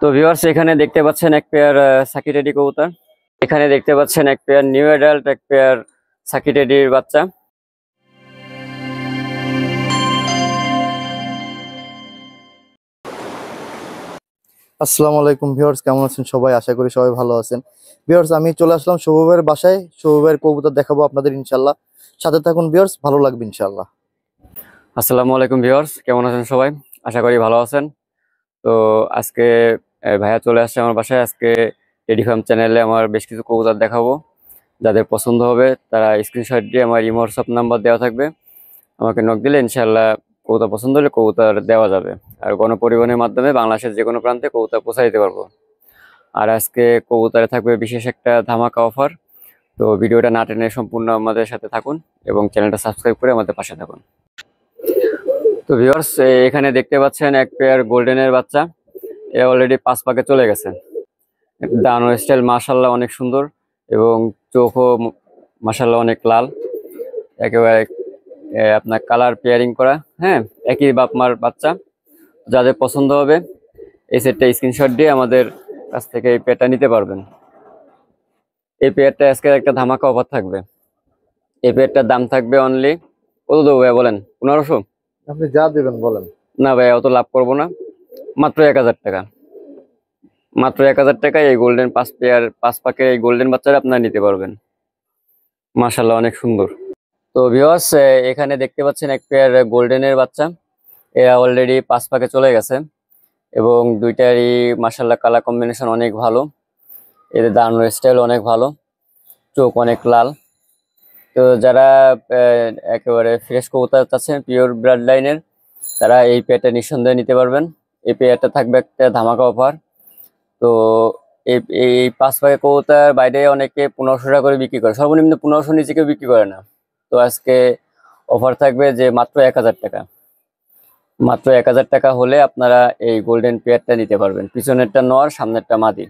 তো ভিউয়ার্স, এখানে দেখতে পাচ্ছেন এক পেয়ার সাকি টেডি কবুতর। এখানে দেখতে পাচ্ছেন এক পেয়ার নিউ অ্যাডাল্ট, এক পেয়ার সাকি টেডির বাচ্চা। আসসালামু আলাইকুম ভিউয়ার্স, কেমন আছেন সবাই? আশা করি সবাই ভালো আছেন। ভিউয়ার্স, আমি চলে আসলাম শোভবের বাসায়। শোভবের কবুতর দেখাবো আপনাদের ইনশাল্লাহ। সাথে থাকুন ভিউয়ার্স, ভালো লাগবে ইনশাল্লাহ। আসসালামু আলাইকুম ভিউয়ার্স, কেমন আছেন সবাই? আশা করি ভালো আছেন। তো আজকে ভাইয়া চলে আসছে আমার বাসায়। আজকে টেডি ফার্ম চ্যানেলে আমার বেশ কিছু কবুতর দেখাবো। যাদের পছন্দ হবে তারা স্ক্রিনশট দিয়ে আমার ইমো হোয়াটসঅ্যাপ নাম্বার দেওয়া থাকবে, আমাকে নক দিলে ইনশাল্লাহ কবুতর পছন্দ হলে কবুতর দেওয়া যাবে। আর গণপরিবহনের মাধ্যমে বাংলাদেশের যে কোনো প্রান্তে কবুতর পৌঁছে দিতে পারবো। আর আজকে কবুতরে থাকবে বিশেষ একটা ধামাকা অফার। তো ভিডিওটা না টেনে সম্পূর্ণ আমাদের সাথে থাকুন এবং চ্যানেলটা সাবস্ক্রাইব করে আমাদের পাশে থাকুন। তো ভিউয়ার্স, এখানে দেখতে পাচ্ছেন এক পেয়ার গোল্ডেনের বাচ্চা। এরা অলরেডি 5 পাকে চলে গেছে। দানো স্টাইল মাশাআল্লাহ অনেক সুন্দর এবং চোখও মাশাআল্লাহ অনেক লাল। একেবারে আপনার কালার পেয়ারিং করা, হ্যাঁ, একই বাপ মার বাচ্চা। যাদের পছন্দ হবে এই সেটটা স্ক্রিনশট দিয়ে আমাদের কাছ থেকে এই পেয়ারটা নিতে পারবেন। এই পেয়ারটা আজকে একটা ধামাকা অফার থাকবে। এই পেয়ারটার দাম থাকবে অনলি, কত দেবো ভাইয়া বলেন? 1500? আপনি যা দেবেন বলেন। না ভাইয়া, অত লাভ করবো না, মাত্র 1000 টাকা। মাত্র 1000 টাকায় এই গোল্ডেন 5 পাকের এই গোল্ডেন বাচ্চারা আপনারা নিতে পারবেন। মাশাআল্লাহ অনেক সুন্দর। তো ভিউয়ার্স, এখানে দেখতে পাচ্ছেন এক পেয়ার গোল্ডেনের বাচ্চা। এরা অলরেডি 5 পাকে চলে গেছে এবং দুইটারই মাশাআল্লাহ কালার কম্বিনেশন অনেক ভালো। এদের দাঁড়ানোর স্টাইল অনেক ভালো, চোখ অনেক লাল। তো যারা একেবারে ফ্রেশ কবুতর চাচ্ছেন পিওর ব্লাড লাইনের, তারা এই পেয়ারটা নিঃসন্দেহে নিতে পারবেন। এই পেয়ারটা থাকবে একটা ধামাকা অফার। তো এই এই 5 পাকে কবুতর বাইরে অনেকে 1500 টাকা করে বিক্রি করে, সর্বনিম্ন 1500 নিচে কেউ বিক্রি করে না। তো আজকে অফার থাকবে যে মাত্র 1000 টাকা। মাত্র 1000 টাকা হলে আপনারা এই গোল্ডেন পেয়ারটা নিতে পারবেন। পিছনেরটা নর, সামনেরটা মাদি।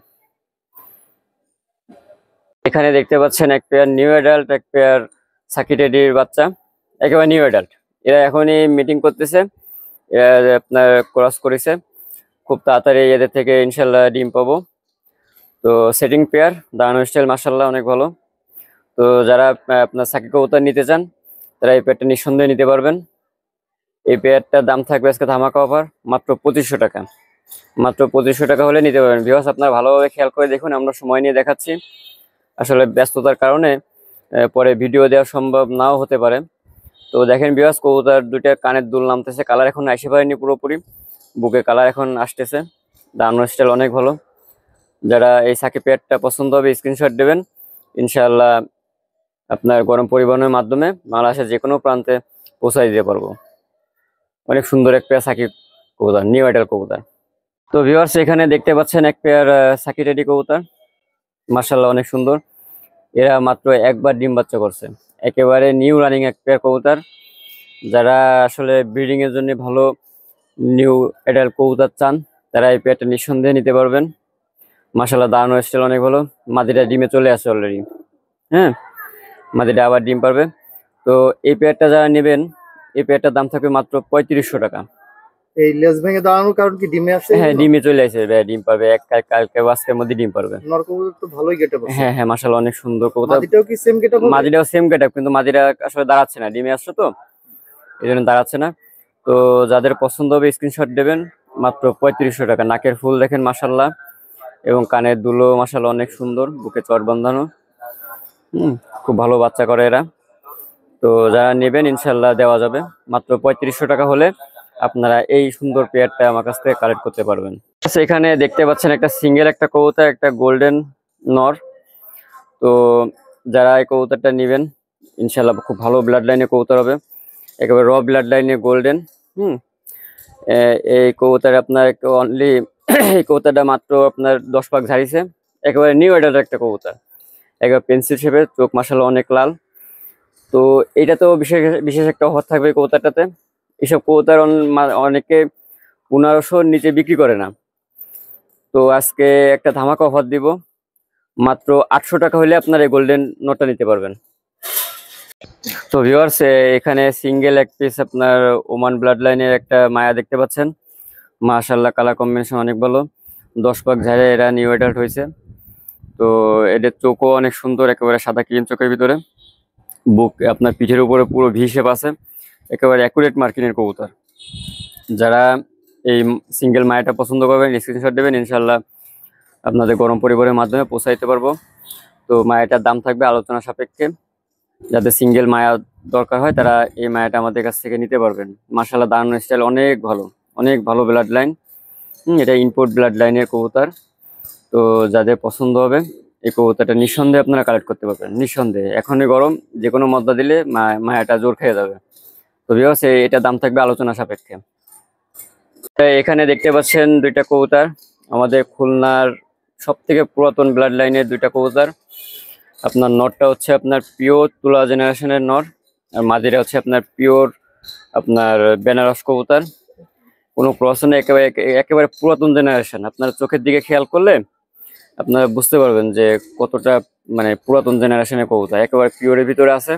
এখানে দেখতে পাচ্ছেন এক পেয়ার নিউ অ্যাডাল্ট, এক পেয়ার সাকি টেডির বাচ্চা। একেবারে নিউ অ্যাডাল্ট, এরা এখনই মিটিং করতেছে। এরা আপনার ক্রস করেছে, খুব তাড়াতাড়ি এদের থেকে ইনশাল্লাহ ডিম পাবো। তো সেটিং পেয়ার, দাঁড়ানো স্টাইল মাশাআল্লাহ অনেক ভালো। তো যারা আপনার সাকি কবুতর নিতে চান তারা এই পেয়ারটা নিঃসন্দেহে নিতে পারবেন। এই পেয়ারটার দাম থাকবে আজকে ধামাকা অফার মাত্র 2500 টাকা। মাত্র 2500 টাকা হলে নিতে পারবেন। ভিউয়ার্স, আপনারা ভালোভাবে খেয়াল করে দেখুন, আমরা সময় নিয়ে দেখাচ্ছি। আসলে ব্যস্ততার কারণে পরে ভিডিও দেওয়া সম্ভব নাও হতে পারে। তো দেখেন ভিউয়ার্স, কবুতর দুইটা কানের দুল নামতেছে, কালার এখন আসে পারেনি পুরোপুরি, বুকে কালার এখন আসতেছে। দাঁড়ানোর স্টাইল অনেক ভালো। যারা এই সাকি পেয়ারটা পছন্দ হবে স্ক্রিনশট দেবেন, ইনশাআল্লাহ আপনার গরম পরিবহনের মাধ্যমে বাংলাদেশের যে কোনো প্রান্তে পৌঁছায় দিতে পারবো। অনেক সুন্দর এক পেয়ার সাকি কবুতর, নিউ অ্যাডাল্ট কবুতর। তো ভিউয়ার্স, এখানে দেখতে পাচ্ছেন এক পেয়ার সাকি টেডি কবুতর। মাশাআল্লাহ অনেক সুন্দর। এরা মাত্র একবার ডিম বাচ্চা করছে। একেবারে নিউ রানিং এক পেয়ার কবুতর। যারা আসলে ব্রিডিং এর জন্য ভালো নিউ অ্যাডাল্ট কবুতর চান, তারা এই পেয়ারটা নিঃসন্দেহে নিতে পারবেন। মাশাআল্লাহ দাঁড়ানো স্টাইল অনেক ভালো। মাদিটা ডিমে চলে আসে অলরেডি, হ্যাঁ, মাদিটা আবার ডিম পারবে। তো এই পেয়ারটা যারা নেবেন, এই পেয়ারটার দাম থাকবে মাত্র 3500 টাকা। এই লেজ ভেঙে দাঁড়ানোর কারণ কি ডিমে আসছে? হ্যাঁ, ডিমে চলে আসে, ডিম পারবে কালকে আজকের মধ্যে ডিম পারবে। নর কবুতর তো ভালোই গেটআপ আছে। হ্যাঁ হ্যাঁ, মাশাআল্লাহ অনেক সুন্দর কবুতর। মাদিটাও কি সেম গেটআপ? মাদিটাও সেম গেটআপ, কিন্তু মাদিটা আসলে দাঁড়াচ্ছে না, ডিমে আসছে তো এই জন্য দাঁড়াচ্ছে না। তো যাদের পছন্দ হবে স্ক্রিনশট দেবেন। মাত্র 3500 টাকা। নাকের ফুল দেখেন মাশাআল্লাহ, এবং কানের দুলো মাশাআল্লাহ অনেক সুন্দর, বুকে চট বাঁধানো। খুব ভালো বাচ্চা করে এরা। তো যারা নেবেন ইনশাল্লাহ দেওয়া যাবে। মাত্র 3500 টাকা হলে আপনারা এই সুন্দর পেয়ারটা আমার কাছ থেকে কালেক্ট করতে পারবেন। এখানে দেখতে পাচ্ছেন একটা সিঙ্গেল একটা কবুতর, একটা গোল্ডেন নর। তো যারা এই কবুতরটা নেবেন ইনশাল্লাহ খুব ভালো ব্লাড লাইনে কবুতর হবে, একেবারে র ব্লাড লাইনে গোল্ডেন। এই কবুতর আপনার অনলি এই কবুতরটা মাত্র আপনার 10 পাক ঝাড়িছে। একেবারে নিউ অ্যাডাল্ট একটা কবুতর, একেবারে পেন্সিল শেপের, চোখ মাশাআল্লাহ অনেক লাল। তো এটা তো বিশেষ বিশেষ একটা অফার থাকবে কবুতরটাতে। এইসব কবুতর অনেকে 1500 নিচে বিক্রি করে না। তো আজকে একটা ধামাকা অফার দিব, মাত্র 800 টাকা হলে আপনার এই গোল্ডেন নোটটা নিতে পারবেন। তো ভিউয়ার্স, এখানে সিঙ্গেল এক পিস আপনার ওমান ব্লাড লাইনের একটা মায়া দেখতে পাচ্ছেন। মাশাআল্লাহ কালার কম্বিনেশন অনেক ভালো। 10 পাক ঝাড়ে এরা নিউ অ্যাডাল্ট হয়েছে। তো এদের চোখও অনেক সুন্দর, একেবারে সাদা ক্রিম চোখের ভিতরে, বুক আপনার পিঠের উপরে পুরো ভি শেপ আছে, একেবারে অ্যাকুরেট মার্কিনের কবুতর। যারা এই সিঙ্গেল মায়াটা পছন্দ করবেন স্ক্রিনশট দেবেন, ইনশাল্লাহ আপনাদের গরম পরিবারের মাধ্যমে পৌঁছাইতে পারবো। তো মায়াটার দাম থাকবে আলোচনা সাপেক্ষে। যাদের সিঙ্গেল মায়া দরকার হয় তারা এই মায়াটা আমাদের কাছ থেকে নিতে পারবেন। মাশাআল্লাহ দাঁড়ানোর স্টাইল অনেক ভালো, অনেক ভালো ব্লাড লাইন। এটা ইম্পোর্ট ব্লাড লাইনের কবুতর। তো যাদের পছন্দ হবে এই কবুতরটা নিঃসন্দেহে আপনারা কালেক্ট করতে পারবেন, নিঃসন্দেহে। এখনই গরম, যে কোনো মদ্দা দিলে মায়াটা জোর খেয়ে যাবে। তো ভিউয়ার্স এটা দাম থাকবে আলোচনা সাপেক্ষে। এখানে দেখতে পাচ্ছেন দুইটা কবুতর, আমাদের খুলনার সব থেকে পুরাতন ব্লাড লাইনের দুইটা কবুতর। আপনার নরটা হচ্ছে আপনার পিওর তুলা জেনারেশনের নর, আর মাদিরা হচ্ছে আপনার পিওর আপনার বেনারস কবুতর। কোনো ক্রস নেই, একেবারে একেবারে পুরাতন জেনারেশন। আপনার চোখের দিকে খেয়াল করলে আপনারা বুঝতে পারবেন যে কতটা মানে পুরাতন জেনারেশনের কবুতর, একেবারে পিওরের ভিতরে আছে।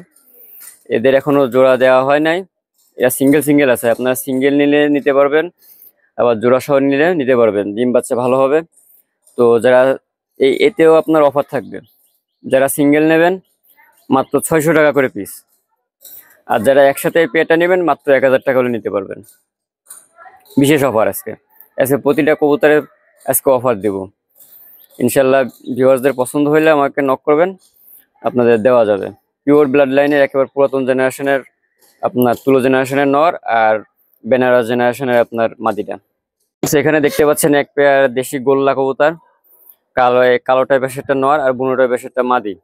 এদের এখনো জোড়া দেওয়া হয় নাই, এরা সিঙ্গেল সিঙ্গেল আছে। আপনারা সিঙ্গেল নিলে নিতে পারবেন, আবার জোড়া সহ নিলে নিতে পারবেন, ডিম বাচ্চা ভালো হবে। তো যারা এতেও আপনার অফার থাকবে, যারা সিঙ্গেল নেবেন মাত্র 600 টাকা করে পিস, আর যারা একসাথে এই পেয়ারটা নেবেন মাত্র 1000 টাকা হলে নিতে পারবেন। বিশেষ অফার আজকে, আজকে প্রতিটা কবুতরের আজকে অফার দেব ইনশাল্লাহ। ভিউয়ার্সদের পছন্দ হইলে আমাকে নক করবেন, আপনাদের দেওয়া যাবে। পিওর ব্লাড লাইনের একেবারে পুরাতন জেনারেশনের আপনার তুলো জেনারেশনের নর, আর বেনারস জেনারেশনের আপনার মাদিটা। সেখানে দেখতে পাচ্ছেন এক পেয়ার দেশি গোল্লা কবুতর, কালোটায় বেশেরটা নর আর বুনোটায় বেশেরটা মাদি।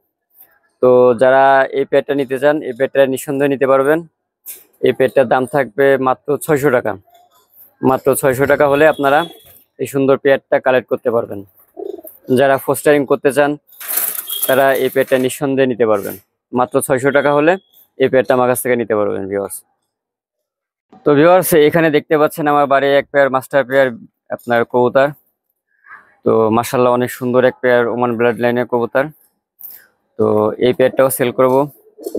তো যারা এই পেয়ারটা নিতে চান এই পেয়ারটা নিঃসন্দেহে নিতে পারবেন। এই পেয়ারটার দাম থাকবে মাত্র 600 টাকা। মাত্র 600 টাকা হলে আপনারা এই সুন্দর পেয়ারটা কালেক্ট করতে পারবেন। যারা ফোস্টারিং করতে চান তারা এই পেয়ারটা নিঃসন্দেহে নিতে পারবেন। মাত্র 600 টাকা হলে এই পেয়ারটা আমার কাছ থেকে নিতে পারবেন ভিউয়ার্স। তো ভিউয়ার্স এখানে দেখতে পাচ্ছেন আমার বাড়ি এক পেয়ার মাস্টার পেয়ার আপনার কবুতর। তো মাশাআল্লাহ অনেক সুন্দর এক পেয়ার ওমান ব্লাড লাইনের কবুতর। তো এই পেয়ারটাও সেল করব,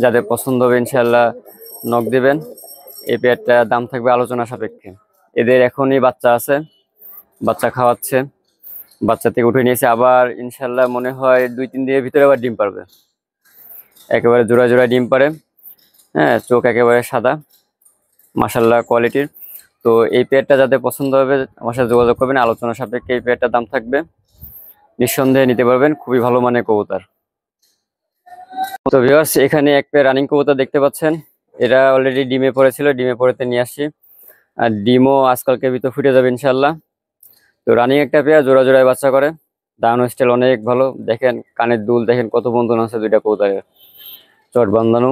যাদের পছন্দ হবে ইনশাআল্লাহ নক দিবেন। এই পেয়ারটার দাম থাকবে আলোচনা সাপেক্ষে। এদের এখনই বাচ্চা আছে, বাচ্চা খাওয়াচ্ছে, বাচ্চা থেকে উঠে নিয়েছে, আবার ইনশাআল্লাহ মনে হয় 2-3 দিনের ভিতরে আবার ডিম পারবে। একেবারে জোড়া জোড়া ডিম পারে, হ্যাঁ, চোখ একেবারে সাদা, মাশাআল্লাহ কোয়ালিটির। তো এই পেয়ারটা যাদের পছন্দ হবে আমার সাথে যোগাযোগ করবেন, আলোচনা সাপেক্ষে এই পেয়ারটার দাম থাকবে, নিঃসন্দেহে নিতে পারবেন, খুবই ভালো মানের কবুতর। তো ভিউয়ার্স এখানে এক পেয়ার রানিং কবুতর দেখতে পাচ্ছেন, এরা অলরেডি ডিমে পড়েছিল, ডিমে পড়েতে নিয়ে আসছি, আর ডিমও আজকালকে ভিতর ফুটে যাবে ইনশাল্লাহ। তো রানিং একটা পেয়ার, জোড়া জোড়ায় বাচ্চা করে, দাঁড়ানো স্টাইল অনেক ভালো। দেখেন কানের দুল দেখেন কত বন্ধন আছে দুইটা কবুতরের, চট বাঁধানো।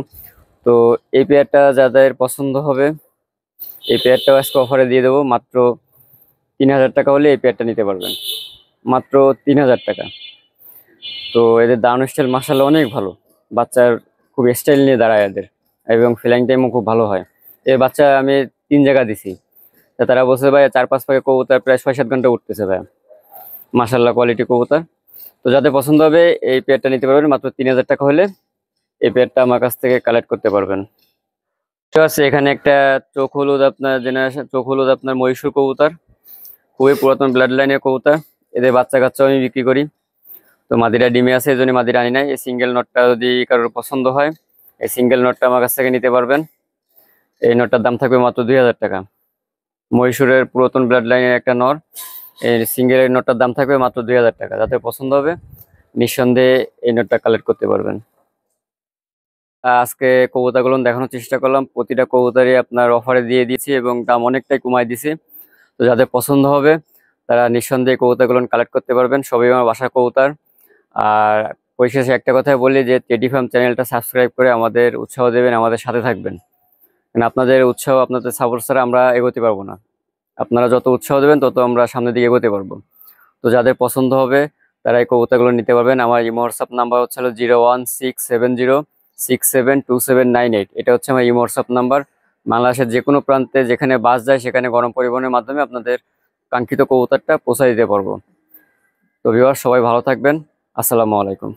তো এই পেয়ারটা যাদের পছন্দ হবে এই পেয়ারটাও আজকে অফারে দিয়ে দেবো। মাত্র 3000 টাকা হলে এই পেয়ারটা নিতে পারবেন, মাত্র 3000 টাকা। তো এদের দাঁড়ানো স্টাইল মাশাআল্লাহ অনেক ভালো, বাচ্চার খুব স্টাইল নিয়ে দাঁড়ায় এদের, এবং ফ্লাইং টাইমও খুব ভালো হয়। এর বাচ্চা আমি 3 জায়গা দিছি, তা তারা বলছে ভাই 4-5 পাকে কবুতর প্রায় 6-7 ঘন্টা উঠতেছে ভাই, মাশাআল্লাহ কোয়ালিটি কবুতর। তো যাদের পছন্দ হবে এই পেয়ারটা নিতে পারবেন, মাত্র 3000 টাকা হলে এই পেয়ারটা আমার কাছ থেকে কালেক্ট করতে পারবেন। তো আছে এখানে একটা চোখ হলুদ আপনার জেনারেশন, চোখ হলুদ আপনার মহীশূর কবুতর, খুবই পুরাতন ব্লাড লাইনের কবুতর। এদের বাচ্চা কাচ্চাও আমি বিক্রি করি। তো মাদিরা ডিমে আছে, এই জন্য মাদিরা আনি নাই। এই সিঙ্গেল নটটা যদি কারোর পছন্দ হয় এই সিঙ্গেল নটটা আমার কাছ থেকে নিতে পারবেন। এই নটটার দাম থাকবে মাত্র 2000 টাকা। মহীশূরের পুরাতন ব্লাড লাইনের একটা নর, এই সিঙ্গেলের নটটার দাম থাকবে মাত্র 2000 টাকা। যাদের পছন্দ হবে নিঃসন্দেহে এই নটটা কালেক্ট করতে পারবেন। আজকে কবুতরগুলো দেখানোর চেষ্টা করলাম, প্রতিটা কবুতরই আপনার অফারে দিয়ে দিয়েছি এবং দাম অনেকটাই কমাই দিছি। তো যাদের পছন্দ হবে তারা নিঃসন্দেহে কবুতরগুলো কালেক্ট করতে পারবেন, সবই আমার বাসার কবুতর। আর পরিশেষে একটা কথাই বলি যে টেডি ফার্ম চ্যানেলটা সাবস্ক্রাইব করে আমাদের উৎসাহ দেবেন, আমাদের সাথে থাকবেন, কারণ আপনাদের উৎসাহ আপনাদের সাপোর্ট ছাড়া আমরা এগোতে পারবো না। আপনারা যত উৎসাহ দেবেন তত আমরা সামনের দিকে এগোতে পারবো। তো যাদের পছন্দ হবে তারা এই কবুতরগুলো নিতে পারবেন। আমার ইমো হোয়াটসঅ্যাপ নাম্বার হচ্ছে 0167067279798। এটা হচ্ছে আমার ইমো হোয়াটসঅ্যাপ নাম্বার। বাংলাদেশের যে কোনো প্রান্তে যেখানে বাস যায় সেখানে গণ পরিবহনের মাধ্যমে আপনাদের কাঙ্ক্ষিত কবুতরটা পৌঁছে দিতে পারবো। তো ভিউয়ার সবাই ভালো থাকবেন, আসসালামু আলাইকুম।